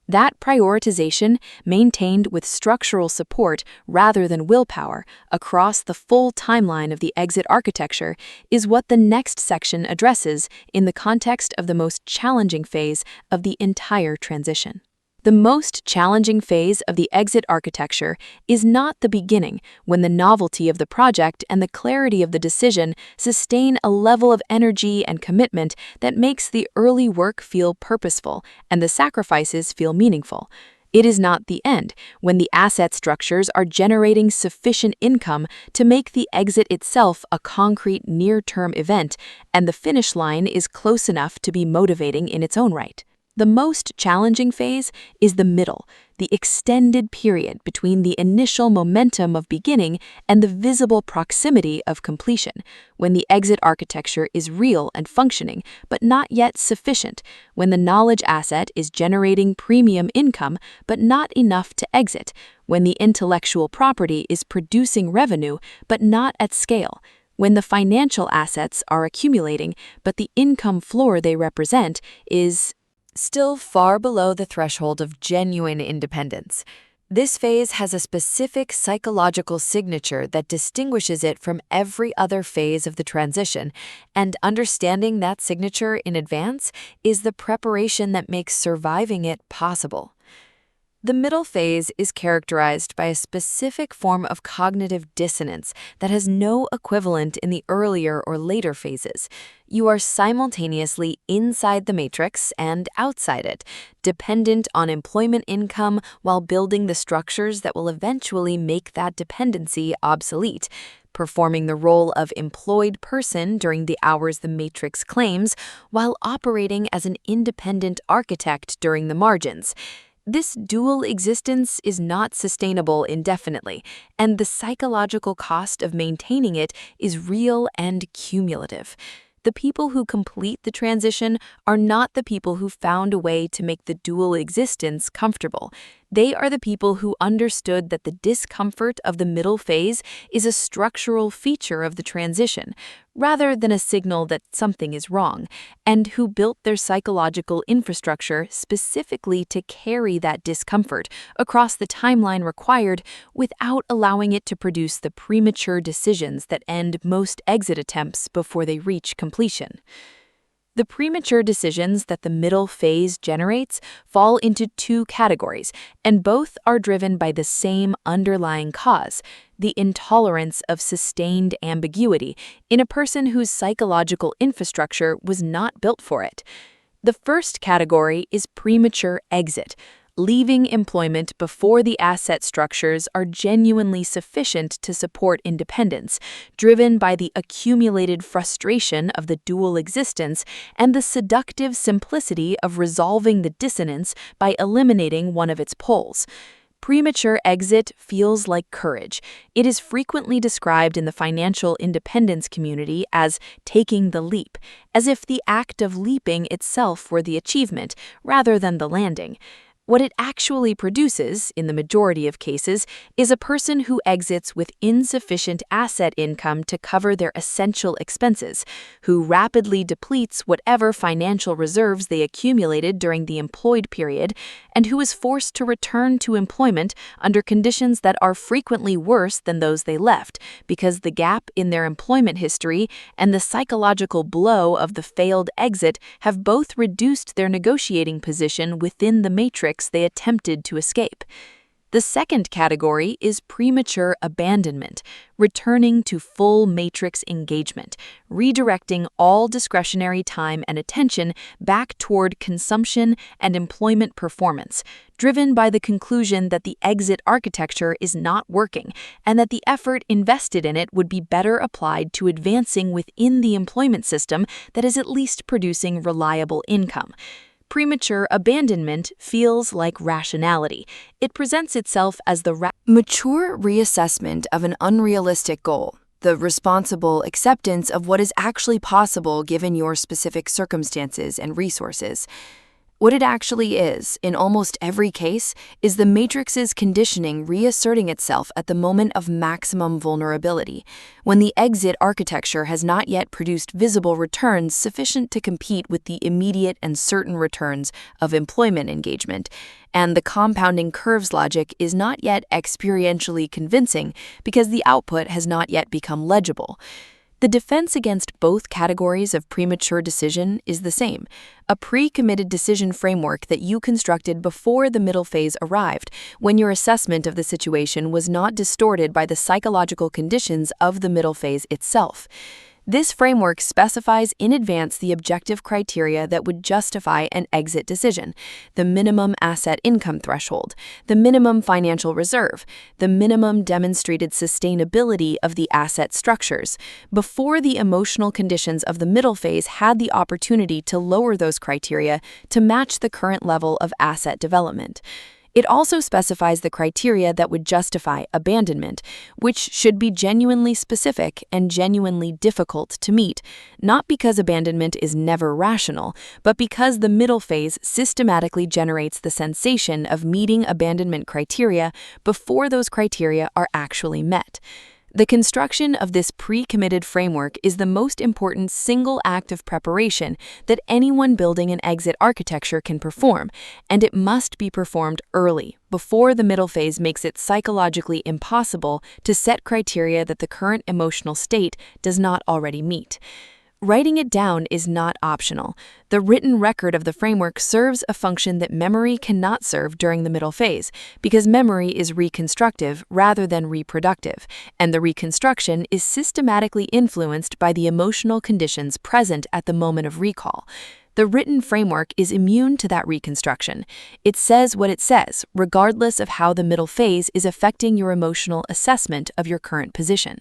That prioritization, maintained with structural support rather than willpower across the full timeline of the exit architecture, is what the next section addresses in the context of the most challenging phase of the entire transition. The most challenging phase of the exit architecture is not the beginning, when the novelty of the project and the clarity of the decision sustain a level of energy and commitment that makes the early work feel purposeful and the sacrifices feel meaningful. It is not the end, when the asset structures are generating sufficient income to make the exit itself a concrete near-term event, and the finish line is close enough to be motivating in its own right. The most challenging phase is the middle, the extended period between the initial momentum of beginning and the visible proximity of completion, when the exit architecture is real and functioning, but not yet sufficient, when the knowledge asset is generating premium income, but not enough to exit, when the intellectual property is producing revenue, but not at scale, when the financial assets are accumulating, but the income floor they represent is still far below the threshold of genuine independence. This phase has a specific psychological signature that distinguishes it from every other phase of the transition, and understanding that signature in advance is the preparation that makes surviving it possible. The middle phase is characterized by a specific form of cognitive dissonance that has no equivalent in the earlier or later phases. You are simultaneously inside the matrix and outside it, dependent on employment income while building the structures that will eventually make that dependency obsolete, performing the role of employed person during the hours the matrix claims, while operating as an independent architect during the margins. This dual existence is not sustainable indefinitely, and the psychological cost of maintaining it is real and cumulative. The people who complete the transition are not the people who found a way to make the dual existence comfortable. They are the people who understood that the discomfort of the middle phase is a structural feature of the transition, rather than a signal that something is wrong, and who built their psychological infrastructure specifically to carry that discomfort across the timeline required without allowing it to produce the premature decisions that end most exit attempts before they reach completion. The premature decisions that the middle phase generates fall into two categories, and both are driven by the same underlying cause, the intolerance of sustained ambiguity in a person whose psychological infrastructure was not built for it. The first category is premature exit, leaving employment before the asset structures are genuinely sufficient to support independence, driven by the accumulated frustration of the dual existence and the seductive simplicity of resolving the dissonance by eliminating one of its poles. Premature exit feels like courage. It is frequently described in the financial independence community as taking the leap, as if the act of leaping itself were the achievement, rather than the landing. What it actually produces, in the majority of cases, is a person who exits with insufficient asset income to cover their essential expenses, who rapidly depletes whatever financial reserves they accumulated during the employed period, and who is forced to return to employment under conditions that are frequently worse than those they left, because the gap in their employment history and the psychological blow of the failed exit have both reduced their negotiating position within the matrix they attempted to escape. The second category is premature abandonment, returning to full matrix engagement, redirecting all discretionary time and attention back toward consumption and employment performance, driven by the conclusion that the exit architecture is not working and that the effort invested in it would be better applied to advancing within the employment system that is at least producing reliable income. Premature abandonment feels like rationality. It presents itself as the mature reassessment of an unrealistic goal. the responsible acceptance of what is actually possible given your specific circumstances and resources. What it actually is, in almost every case, is the matrix's conditioning reasserting itself at the moment of maximum vulnerability, when the exit architecture has not yet produced visible returns sufficient to compete with the immediate and certain returns of employment engagement, and the compounding curves logic is not yet experientially convincing because the output has not yet become legible. The defense against both categories of premature decision is the same, a pre-committed decision framework that you constructed before the middle phase arrived, when your assessment of the situation was not distorted by the psychological conditions of the middle phase itself. This framework specifies in advance the objective criteria that would justify an exit decision: the minimum asset income threshold, the minimum financial reserve, the minimum demonstrated sustainability of the asset structures, before the emotional conditions of the middle phase had the opportunity to lower those criteria to match the current level of asset development. It also specifies the criteria that would justify abandonment, which should be genuinely specific and genuinely difficult to meet, not because abandonment is never rational, but because the middle phase systematically generates the sensation of meeting abandonment criteria before those criteria are actually met. The construction of this pre-committed framework is the most important single act of preparation that anyone building an exit architecture can perform, and it must be performed early, before the middle phase makes it psychologically impossible to set criteria that the current emotional state does not already meet. Writing it down is not optional. The written record of the framework serves a function that memory cannot serve during the middle phase, because memory is reconstructive rather than reproductive, and the reconstruction is systematically influenced by the emotional conditions present at the moment of recall. The written framework is immune to that reconstruction. It says what it says, regardless of how the middle phase is affecting your emotional assessment of your current position.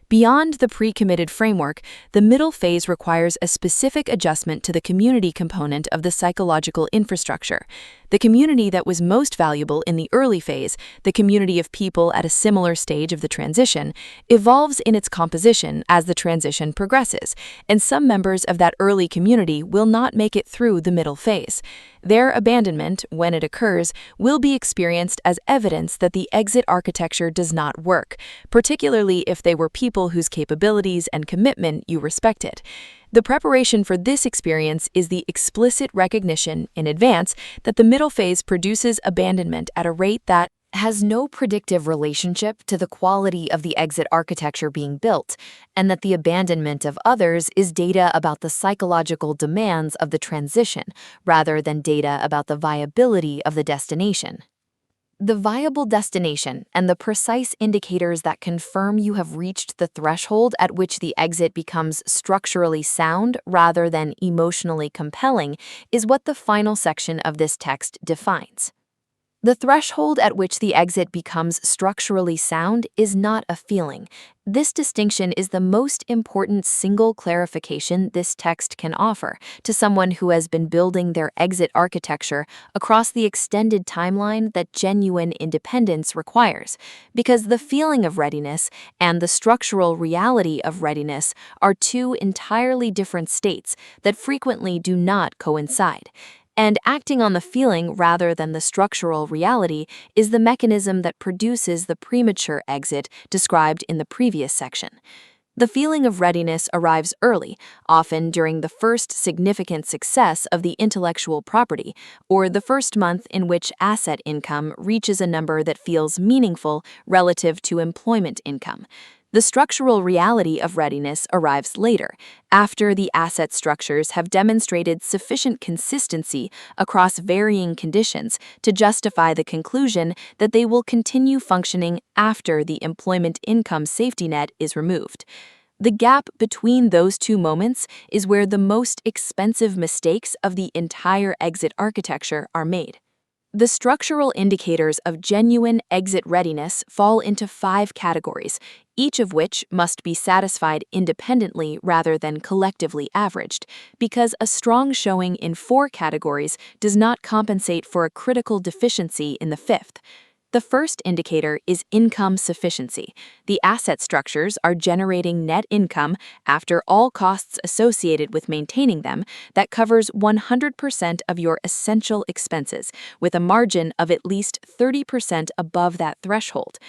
Beyond the pre-committed framework, the middle phase requires a specific adjustment to the community component of the psychological infrastructure. The community that was most valuable in the early phase, the community of people at a similar stage of the transition, evolves in its composition as the transition progresses, and some members of that early community will not make it through the middle phase. Their abandonment, when it occurs, will be experienced as evidence that the exit architecture does not work, particularly if they were people whose capabilities and commitment you respected. The preparation for this experience is the explicit recognition in advance that the middle phase produces abandonment at a rate that has no predictive relationship to the quality of the exit architecture being built, and that the abandonment of others is data about the psychological demands of the transition rather than data about the viability of the destination. The viable destination and the precise indicators that confirm you have reached the threshold at which the exit becomes structurally sound rather than emotionally compelling is what the final section of this text defines. The threshold at which the exit becomes structurally sound is not a feeling. This distinction is the most important single clarification this text can offer to someone who has been building their exit architecture across the extended timeline that genuine independence requires, because the feeling of readiness and the structural reality of readiness are two entirely different states that frequently do not coincide. And acting on the feeling rather than the structural reality is the mechanism that produces the premature exit described in the previous section. The feeling of readiness arrives early, often during the first significant success of the intellectual property, or the first month in which asset income reaches a number that feels meaningful relative to employment income. The structural reality of readiness arrives later, after the asset structures have demonstrated sufficient consistency across varying conditions to justify the conclusion that they will continue functioning after the employment income safety net is removed. The gap between those two moments is where the most expensive mistakes of the entire exit architecture are made. The structural indicators of genuine exit readiness fall into 5 categories, each of which must be satisfied independently rather than collectively averaged, because a strong showing in 4 categories does not compensate for a critical deficiency in the 5th. The first indicator is income sufficiency. The asset structures are generating net income after all costs associated with maintaining them that covers 100% of your essential expenses, with a margin of at least 30% above that threshold.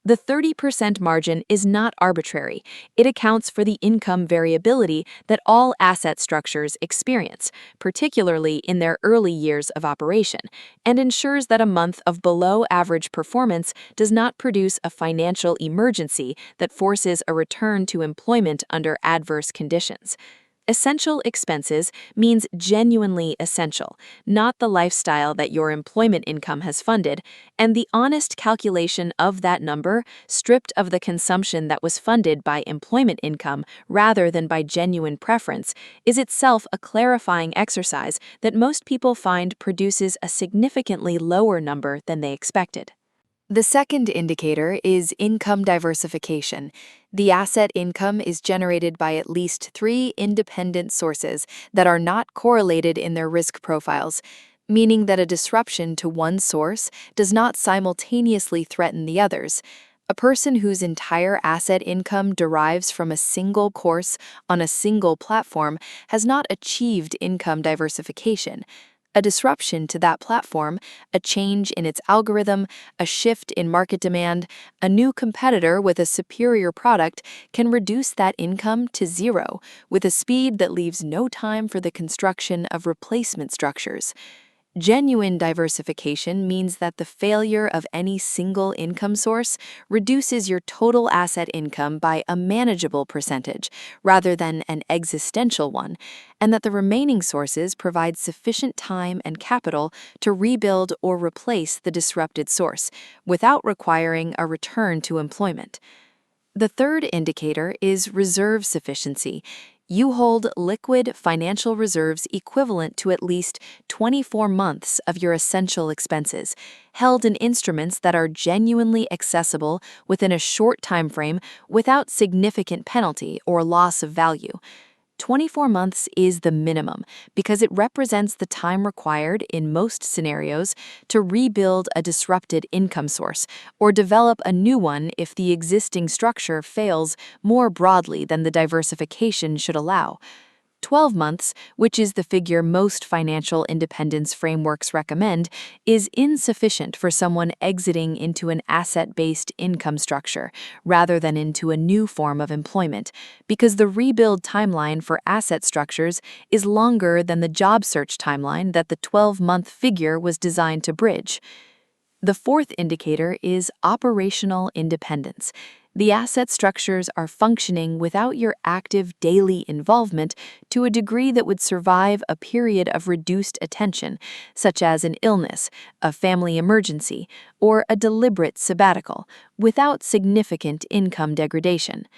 The 30% margin is not arbitrary. It accounts for the income variability that all asset structures experience, particularly in their early years of operation, and ensures that a month of below-average performance does not produce a financial emergency that forces a return to employment under adverse conditions. Essential expenses means genuinely essential, not the lifestyle that your employment income has funded, and the honest calculation of that number, stripped of the consumption that was funded by employment income rather than by genuine preference, is itself a clarifying exercise that most people find produces a significantly lower number than they expected. The second indicator is income diversification. The asset income is generated by at least 3 independent sources that are not correlated in their risk profiles, meaning that a disruption to one source does not simultaneously threaten the others. A person whose entire asset income derives from a single course on a single platform has not achieved income diversification. A disruption to that platform, a change in its algorithm, a shift in market demand, a new competitor with a superior product can reduce that income to zero with a speed that leaves no time for the construction of replacement structures. Genuine diversification means that the failure of any single income source reduces your total asset income by a manageable percentage rather than an existential one, and that the remaining sources provide sufficient time and capital to rebuild or replace the disrupted source without requiring a return to employment. The third indicator is reserve sufficiency. You hold liquid financial reserves equivalent to at least 24 months of your essential expenses, held in instruments that are genuinely accessible within a short time frame without significant penalty or loss of value. 24 months is the minimum because it represents the time required in most scenarios to rebuild a disrupted income source or develop a new one if the existing structure fails more broadly than the diversification should allow. 12 months, which is the figure most financial independence frameworks recommend, is insufficient for someone exiting into an asset-based income structure rather than into a new form of employment, because the rebuild timeline for asset structures is longer than the job search timeline that the 12-month figure was designed to bridge. The fourth indicator is operational independence. The asset structures are functioning without your active daily involvement to a degree that would survive a period of reduced attention, such as an illness, a family emergency, or a deliberate sabbatical, without significant income degradation.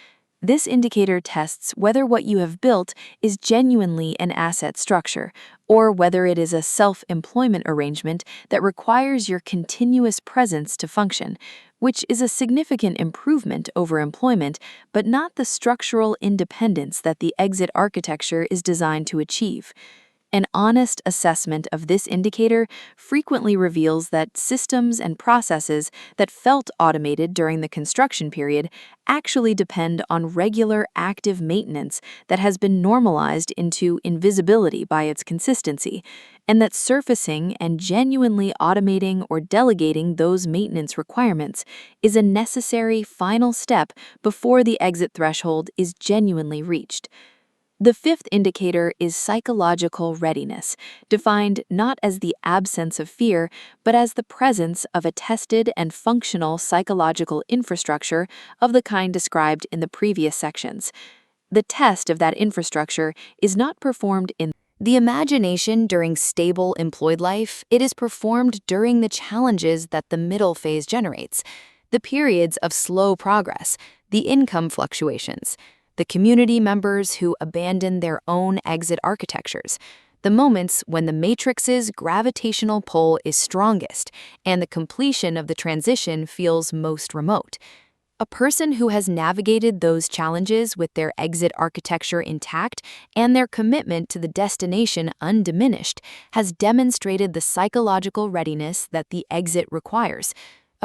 This indicator tests whether what you have built is genuinely an asset structure, or whether it is a self-employment arrangement that requires your continuous presence to function, which is a significant improvement over employment, but not the structural independence that the exit architecture is designed to achieve. An honest assessment of this indicator frequently reveals that systems and processes that felt automated during the construction period actually depend on regular active maintenance that has been normalized into invisibility by its consistency, and that surfacing and genuinely automating or delegating those maintenance requirements is a necessary final step before the exit threshold is genuinely reached. The fifth indicator is psychological readiness, defined not as the absence of fear, but as the presence of a tested and functional psychological infrastructure of the kind described in the previous sections. The test of that infrastructure is not performed in the imagination during stable employed life, it is performed during the challenges that the middle phase generates, the periods of slow progress, the income fluctuations, the community members who abandon their own exit architectures, the moments when the matrix's gravitational pull is strongest and the completion of the transition feels most remote. A person who has navigated those challenges with their exit architecture intact and their commitment to the destination undiminished has demonstrated the psychological readiness that the exit requires.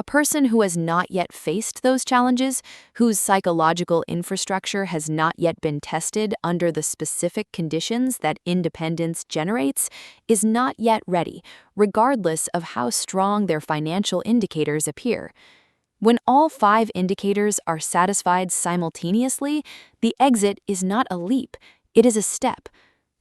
A person who has not yet faced those challenges, whose psychological infrastructure has not yet been tested under the specific conditions that independence generates, is not yet ready, regardless of how strong their financial indicators appear. When all 5 indicators are satisfied simultaneously, the exit is not a leap, it is a step.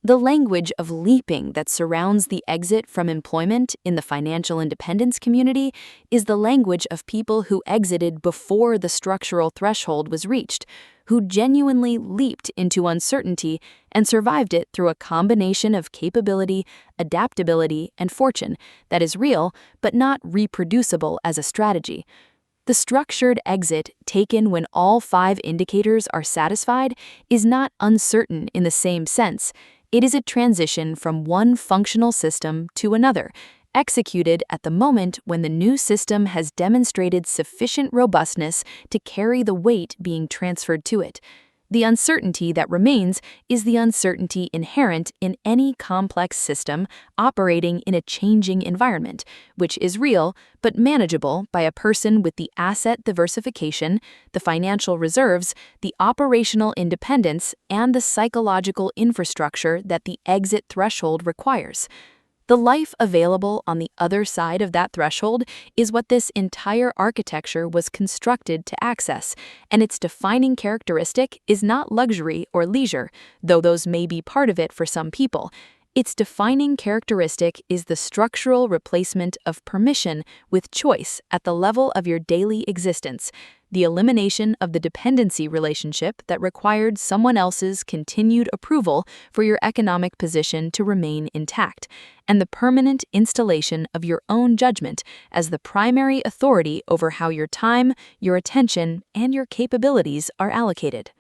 The language of leaping that surrounds the exit from employment in the financial independence community is the language of people who exited before the structural threshold was reached, who genuinely leaped into uncertainty and survived it through a combination of capability, adaptability, and fortune that is real but not reproducible as a strategy. The structured exit taken when all 5 indicators are satisfied is not uncertain in the same sense. It is a transition from one functional system to another, executed at the moment when the new system has demonstrated sufficient robustness to carry the weight being transferred to it. The uncertainty that remains is the uncertainty inherent in any complex system operating in a changing environment, which is real but manageable by a person with the asset diversification, the financial reserves, the operational independence, and the psychological infrastructure that the exit threshold requires. The life available on the other side of that threshold is what this entire architecture was constructed to access, and its defining characteristic is not luxury or leisure, though those may be part of it for some people. Its defining characteristic is the structural replacement of permission with choice at the level of your daily existence, the elimination of the dependency relationship that required someone else's continued approval for your economic position to remain intact, and the permanent installation of your own judgment as the primary authority over how your time, your attention, and your capabilities are allocated.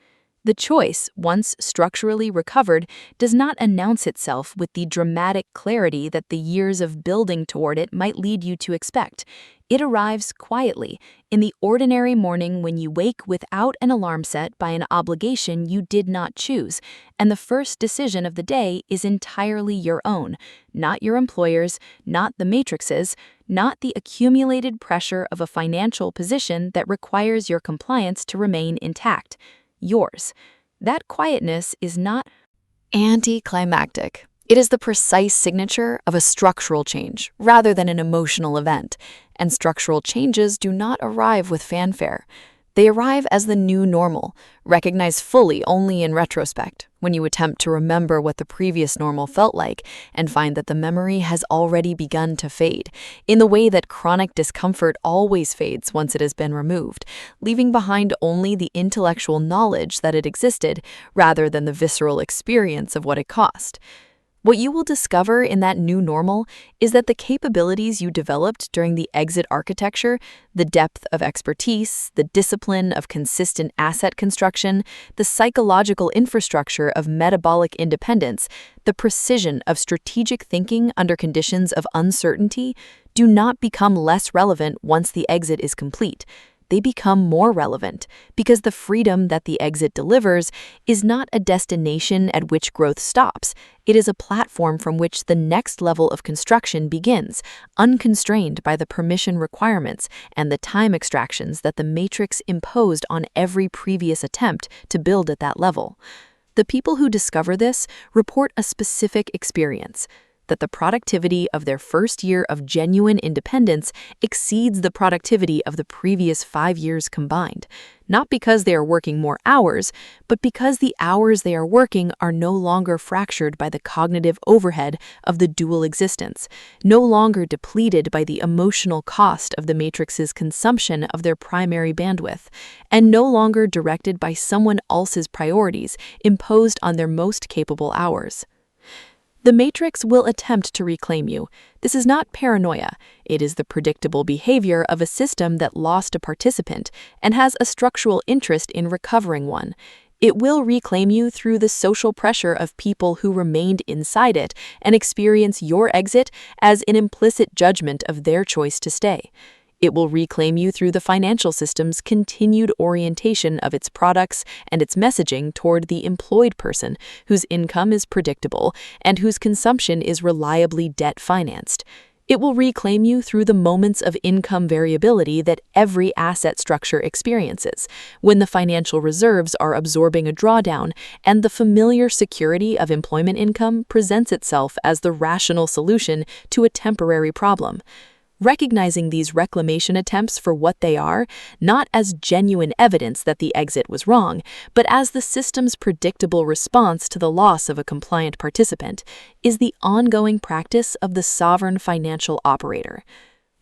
The choice, once structurally recovered, does not announce itself with the dramatic clarity that the years of building toward it might lead you to expect. It arrives quietly, in the ordinary morning when you wake without an alarm set by an obligation you did not choose, and the first decision of the day is entirely your own, not your employer's, not the matrix's, not the accumulated pressure of a financial position that requires your compliance to remain intact. Yours. That quietness is not anticlimactic. It is the precise signature of a structural change rather than an emotional event, and structural changes do not arrive with fanfare. They arrive as the new normal, recognized fully only in retrospect, when you attempt to remember what the previous normal felt like and find that the memory has already begun to fade, in the way that chronic discomfort always fades once it has been removed, leaving behind only the intellectual knowledge that it existed rather than the visceral experience of what it cost. What you will discover in that new normal is that the capabilities you developed during the exit architecture, the depth of expertise, the discipline of consistent asset construction, the psychological infrastructure of metabolic independence, the precision of strategic thinking under conditions of uncertainty, do not become less relevant once the exit is complete. They become more relevant because the freedom that the exit delivers is not a destination at which growth stops. It is a platform from which the next level of construction begins, unconstrained by the permission requirements and the time extractions that the matrix imposed on every previous attempt to build at that level. The people who discover this report a specific experience, that the productivity of their first year of genuine independence exceeds the productivity of the previous 5 years combined, not because they are working more hours, but because the hours they are working are no longer fractured by the cognitive overhead of the dual existence, no longer depleted by the emotional cost of the matrix's consumption of their primary bandwidth, and no longer directed by someone else's priorities imposed on their most capable hours. The matrix will attempt to reclaim you. This is not paranoia. It is the predictable behavior of a system that lost a participant and has a structural interest in recovering one. It will reclaim you through the social pressure of people who remained inside it and experience your exit as an implicit judgment of their choice to stay. It will reclaim you through the financial system's continued orientation of its products and its messaging toward the employed person whose income is predictable and whose consumption is reliably debt-financed. It will reclaim you through the moments of income variability that every asset structure experiences, when the financial reserves are absorbing a drawdown and the familiar security of employment income presents itself as the rational solution to a temporary problem. Recognizing these reclamation attempts for what they are, not as genuine evidence that the exit was wrong, but as the system's predictable response to the loss of a compliant participant, is the ongoing practice of the sovereign financial operator.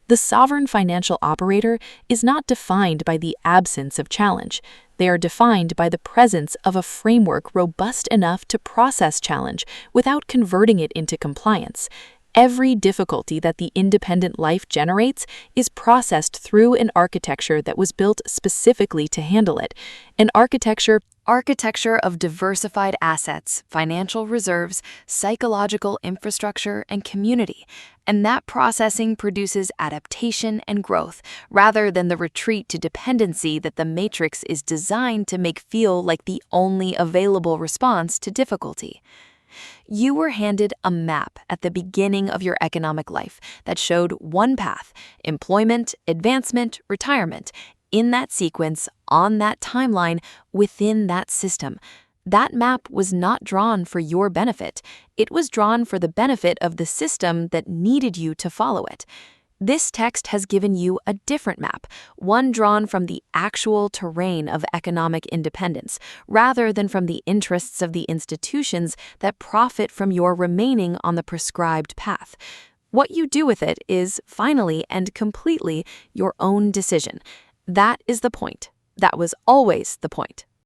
The sovereign financial operator is not defined by the absence of challenge. They are defined by the presence of a framework robust enough to process challenge without converting it into compliance. Every difficulty that the independent life generates is processed through an architecture that was built specifically to handle it. An architecture of diversified assets, financial reserves, psychological infrastructure, and community. And that processing produces adaptation and growth, rather than the retreat to dependency that the matrix is designed to make feel like the only available response to difficulty. You were handed a map at the beginning of your economic life that showed one path: employment, advancement, retirement, in that sequence, on that timeline, within that system. That map was not drawn for your benefit. It was drawn for the benefit of the system that needed you to follow it. This text has given you a different map, one drawn from the actual terrain of economic independence, rather than from the interests of the institutions that profit from your remaining on the prescribed path. What you do with it is, finally and completely, your own decision. That is the point. That was always the point.